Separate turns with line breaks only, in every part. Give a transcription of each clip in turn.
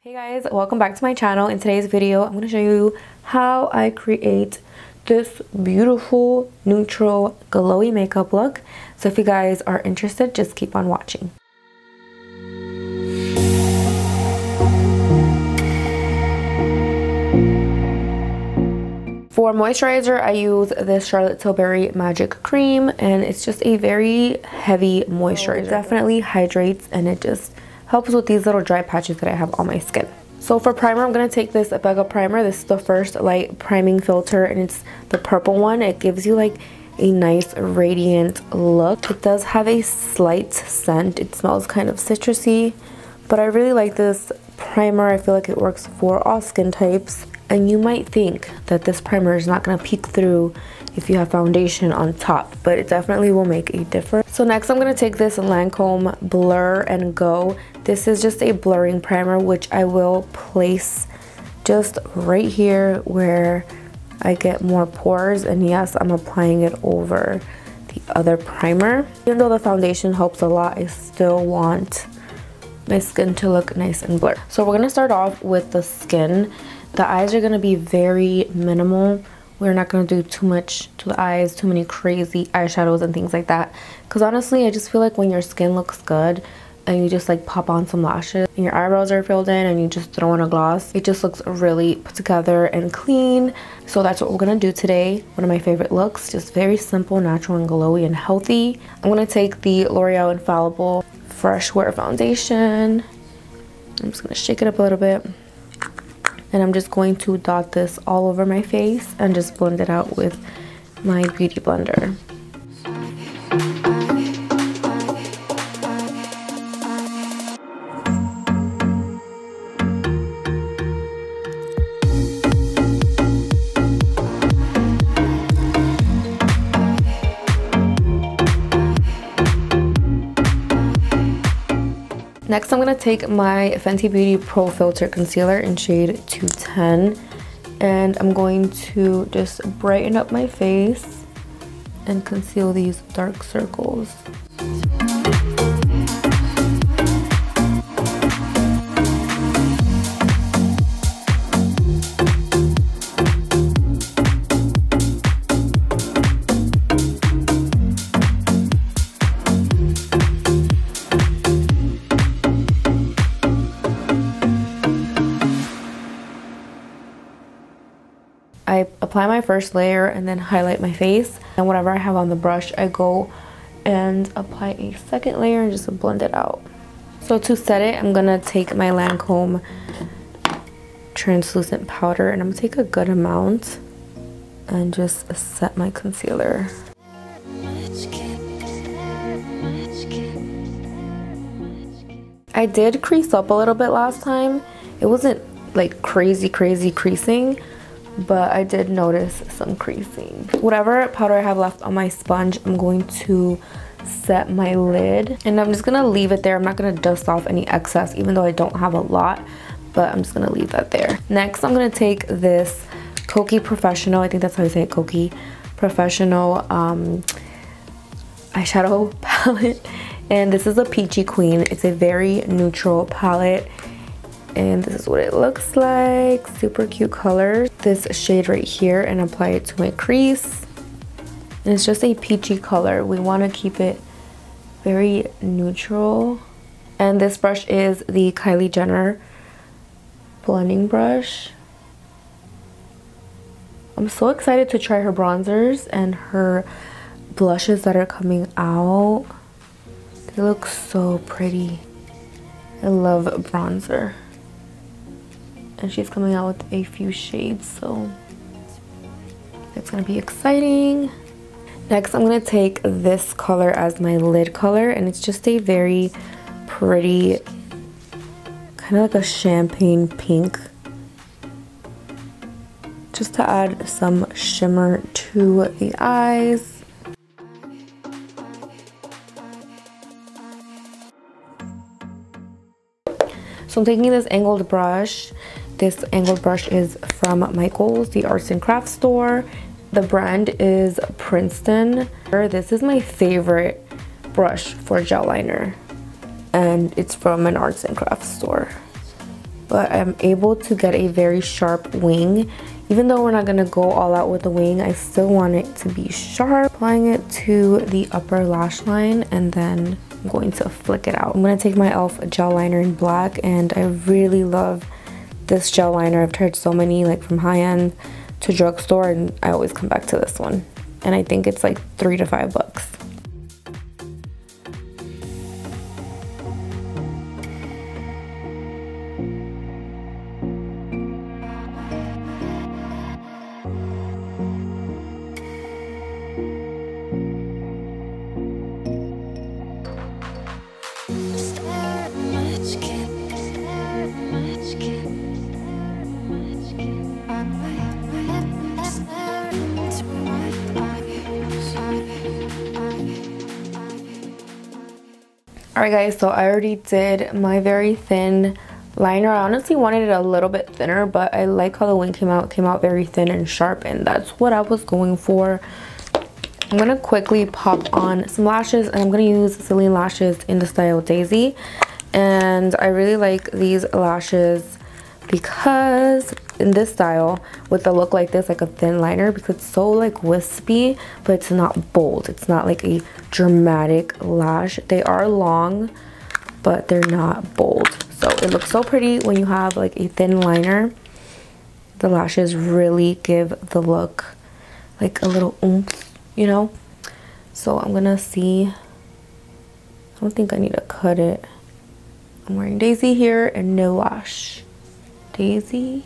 Hey guys, welcome back to my channel. In today's video, I'm going to show you how I create this beautiful neutral glowy makeup look. So if you guys are interested, just keep on watching. For moisturizer, I use this Charlotte Tilbury Magic Cream, and it's just a very heavy moisturizer. It definitely hydrates, and it just helps with these little dry patches that I have on my skin. So for primer, I'm going to take this BECCA primer. This is the first light priming filter, and it's the purple one. It gives you like a nice radiant look. It does have a slight scent. It smells kind of citrusy, but I really like this primer. I feel like it works for all skin types. And you might think that this primer is not going to peek through if you have foundation on top, but it definitely will make a difference. So next I'm going to take this LANCOME Blur and Go. This is just a blurring primer, which I will place just right here where I get more pores. And yes, I'm applying it over the other primer. Even though the foundation helps a lot, I still want my skin to look nice and blurred. So we're going to start off with the skin. The eyes are going to be very minimal. We're not going to do too much to the eyes, too many crazy eyeshadows and things like that. Because honestly, I just feel like when your skin looks good and you just like pop on some lashes and your eyebrows are filled in and you just throw on a gloss, it just looks really put together and clean. So that's what we're going to do today. One of my favorite looks, just very simple, natural and glowy and healthy. I'm going to take the L'Oreal Infallible Fresh Wear Foundation. I'm just going to shake it up a little bit. And I'm just going to dot this all over my face and just blend it out with my beauty blender. Next, I'm going to take my Fenty Beauty Pro Filter Concealer in shade 210, and I'm going to just brighten up my face and conceal these dark circles. I apply my first layer and then highlight my face, and whatever I have on the brush, I go and apply a second layer and just blend it out. So to set it, I'm gonna take my Lancome translucent powder, and I'm gonna take a good amount and just set my concealer. I did crease up a little bit last time. It wasn't like crazy creasing, but I did notice some creasing. Whatever powder I have left on my sponge, I'm going to set my lid, and I'm just gonna leave it there. I'm not gonna dust off any excess, even though I don't have a lot, but I'm just gonna leave that there. Next, I'm gonna take this KOKIE Professional, I think that's how you say it, KOKIE Professional eyeshadow palette, and this is a Peachy Queen. It's a very neutral palette, and this is what it looks like. Super cute colors. This shade right here, and apply it to my crease. And it's just a peachy color. We want to keep it very neutral. And this brush is the Kylie Jenner blending brush. I'm so excited to try her bronzers and her blushes that are coming out. They look so pretty. I love bronzer. And she's coming out with a few shades, so it's gonna be exciting. Next, I'm gonna take this color as my lid color, and it's just a very pretty, kind of like a champagne pink, just to add some shimmer to the eyes. So I'm taking this angled brush. This angled brush is from Michael's, the arts and crafts store. The brand is Princeton. This is my favorite brush for gel liner, and it's from an arts and crafts store. but I'm able to get a very sharp wing. Even though we're not gonna go all out with the wing, I still want it to be sharp. Applying it to the upper lash line, and then I'm going to flick it out. I'm gonna take my e.l.f. gel liner in black, and I really love this gel liner. I've tried so many, like from high-end to drugstore, and I always come back to this one. And I think it's like $3 to $5. Alright guys, so I already did my very thin liner. I honestly wanted it a little bit thinner, but I like how the wing came out. It came out very thin and sharp, and that's what I was going for. I'm going to quickly pop on some lashes, and I'm going to use Selene lashes in the style Daisy. And I really like these lashes because in this style, with a look like this, like a thin liner, because it's so like wispy, but it's not bold. It's not like a dramatic lash. They are long, but they're not bold. So it looks so pretty when you have like a thin liner. The lashes really give the look like a little oomph, you know? So I'm gonna see. I don't think I need to cut it. I'm wearing Daisy here and no lash. Daisy,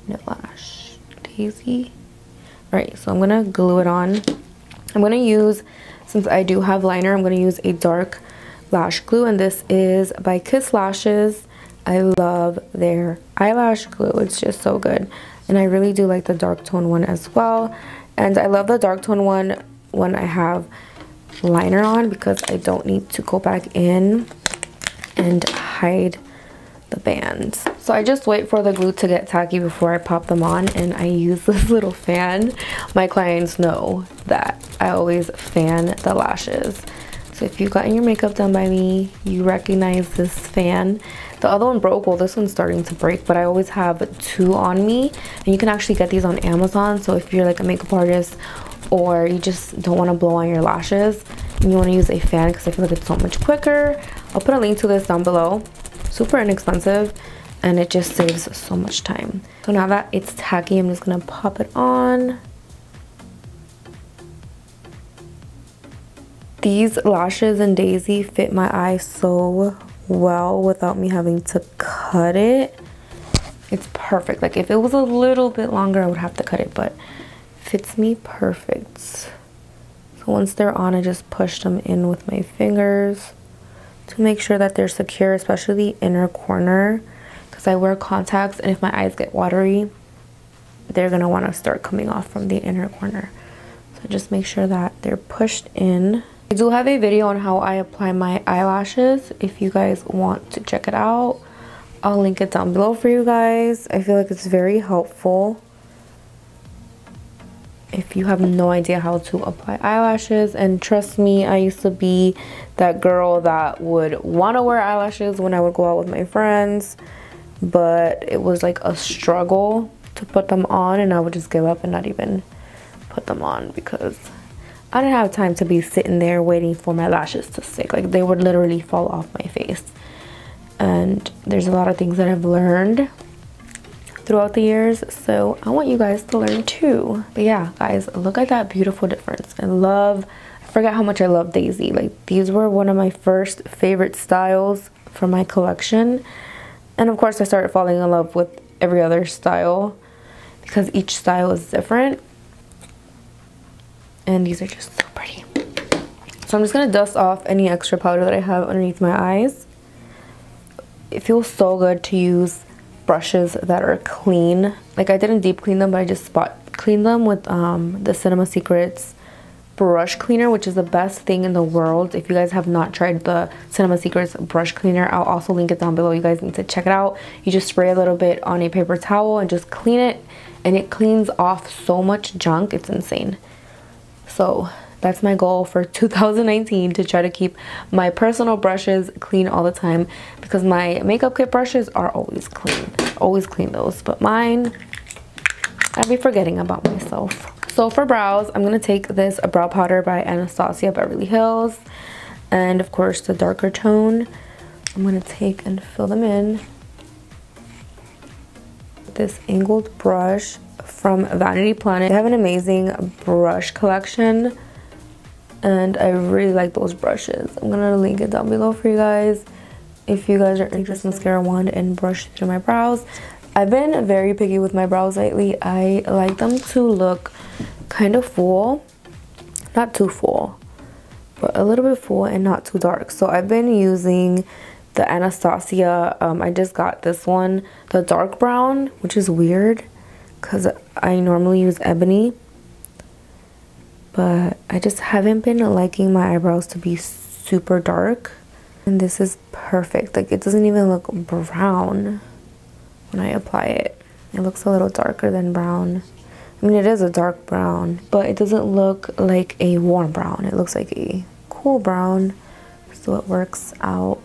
no lash. Daisy. Alright, so I'm gonna glue it on. I'm gonna use, since I do have liner, I'm gonna use a dark lash glue, and this is by Kiss Lashes. I love their eyelash glue. It's just so good. And I really do like the dark tone one as well. And I love the dark tone one when I have liner on, because I don't need to go back in and hide the bands. So I just wait for the glue to get tacky before I pop them on, and I use this little fan. My clients know that I always fan the lashes. So if you've gotten your makeup done by me, you recognize this fan. The other one broke, well this one's starting to break, but I always have two on me, and you can actually get these on Amazon. So if you're like a makeup artist, or you just don't want to blow on your lashes and you want to use a fan, because I feel like it's so much quicker, I'll put a link to this down below. Super inexpensive, and it just saves so much time. So now that it's tacky, I'm just gonna pop it on. These lashes in Daisy fit my eye so well without me having to cut it. It's perfect. Like if it was a little bit longer, I would have to cut it, but it fits me perfect. So once they're on, I just push them in with my fingers to make sure that they're secure, especially the inner corner, because I wear contacts, and if my eyes get watery, they're gonna want to start coming off from the inner corner. So just make sure that they're pushed in. I do have a video on how I apply my eyelashes if you guys want to check it out. I'll link it down below for you guys. I feel like it's very helpful if you have no idea how to apply eyelashes. And trust me, I used to be that girl that would want to wear eyelashes when I would go out with my friends, but it was like a struggle to put them on, and I would just give up and not even put them on, because I didn't have time to be sitting there waiting for my lashes to stick. Like they would literally fall off my face. And there's a lot of things that I've learned throughout the years, so I want you guys to learn too. But yeah guys, look at that beautiful difference. I forget how much I love Daisy. Like these were one of my first favorite styles from my collection, and of course I started falling in love with every other style because each style is different, and these are just so pretty. So I'm just gonna dust off any extra powder that I have underneath my eyes. It feels so good to use brushes that are clean. Like I didn't deep clean them, but I just spot cleaned them with the Cinema Secrets brush cleaner, which is the best thing in the world. If you guys have not tried the Cinema Secrets brush cleaner, I'll also link it down below. You guys need to check it out. You just spray a little bit on a paper towel and just clean it, and it cleans off so much junk. It's insane. So That's my goal for 2019, to try to keep my personal brushes clean all the time, because my makeup kit brushes are always clean. Always clean those, but mine, I'd be forgetting about myself. So for brows, I'm going to take this brow powder by Anastasia Beverly Hills, and of course the darker tone. I'm going to take and fill them in. This angled brush from Vanity Planet. They have an amazing brush collection, and I really like those brushes. I'm going to link it down below for you guys if you guys are interested in this mascara wand and brush through my brows. I've been very picky with my brows lately. I like them to look kind of full, not too full, but a little bit full and not too dark. So I've been using the Anastasia, I just got this one, the dark brown, which is weird because I normally use ebony, but I just haven't been liking my eyebrows to be super dark, and this is perfect. Like, it doesn't even look brown when I apply it. It looks a little darker than brown. I mean, it is a dark brown, but it doesn't look like a warm brown. It looks like a cool brown, so it works out.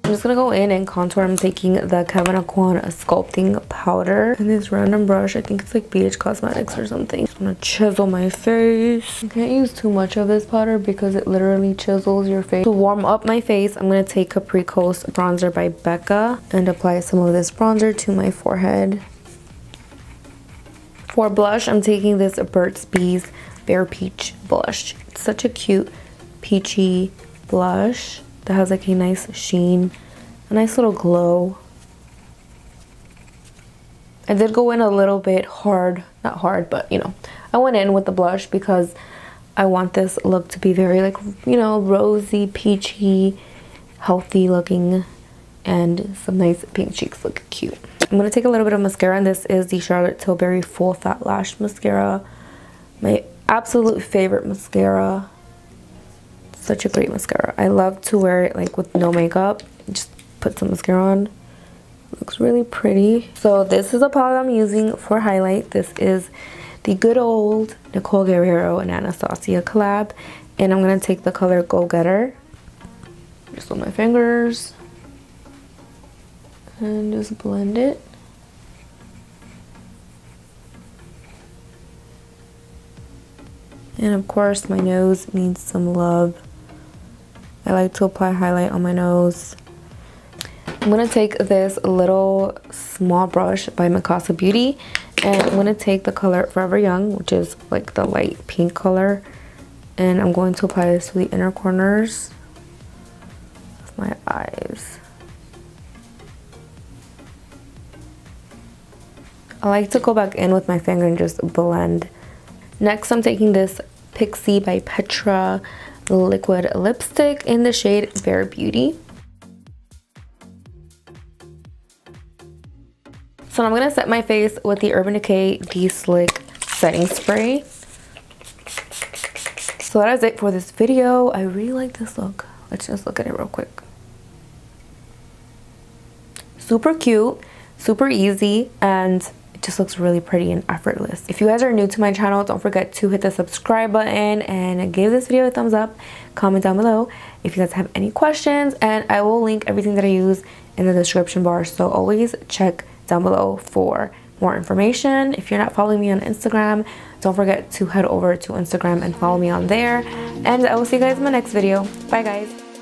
I'm just gonna go in and contour. I'm taking the Kevyn Aucoin sculpting powder and this random brush. I think it's like BH Cosmetics or something. I'm gonna chisel my face. I can't use too much of this powder because it literally chisels your face. To warm up my face, I'm gonna take Capri Coast bronzer by BECCA and apply some of this bronzer to my forehead. For blush, I'm taking this Burt's Bees Bare Peach blush. It's such a cute peachy blush that has like a nice sheen, a nice little glow. I did go in a little bit hard, not hard, but you know, I went in with the blush because I want this look to be very like, you know, rosy, peachy, healthy looking, and some nice pink cheeks look cute. I'm gonna take a little bit of mascara, and this is the Charlotte Tilbury Full Fat Lash Mascara. My absolute favorite mascara. Such a great mascara. I love to wear it like with no makeup. Just put some mascara on. Looks really pretty. So this is a palette I'm using for highlight. This is the good old Nicole Guerrero and Anastasia collab. And I'm going to take the color Go Getter. Just with my fingers. And just blend it. And of course my nose needs some love. I like to apply highlight on my nose. I'm going to take this little small brush by Mikasa Beauty, and I'm going to take the color Forever Young, which is like the light pink color, and I'm going to apply this to the inner corners of my eyes. I like to go back in with my finger and just blend. Next, I'm taking this Pixie by Petra liquid lipstick in the shade Bare Beauty. So I'm going to set my face with the Urban Decay De-Slick Setting Spray. So that is it for this video. I really like this look. Let's just look at it real quick. Super cute, super easy, and just looks really pretty and effortless. If you guys are new to my channel, don't forget to hit the subscribe button and give this video a thumbs up. Comment down below if you guys have any questions, and I will link everything that I use in the description bar, so always check down below for more information. If you're not following me on Instagram, don't forget to head over to Instagram and follow me on there, and I will see you guys in my next video. Bye guys.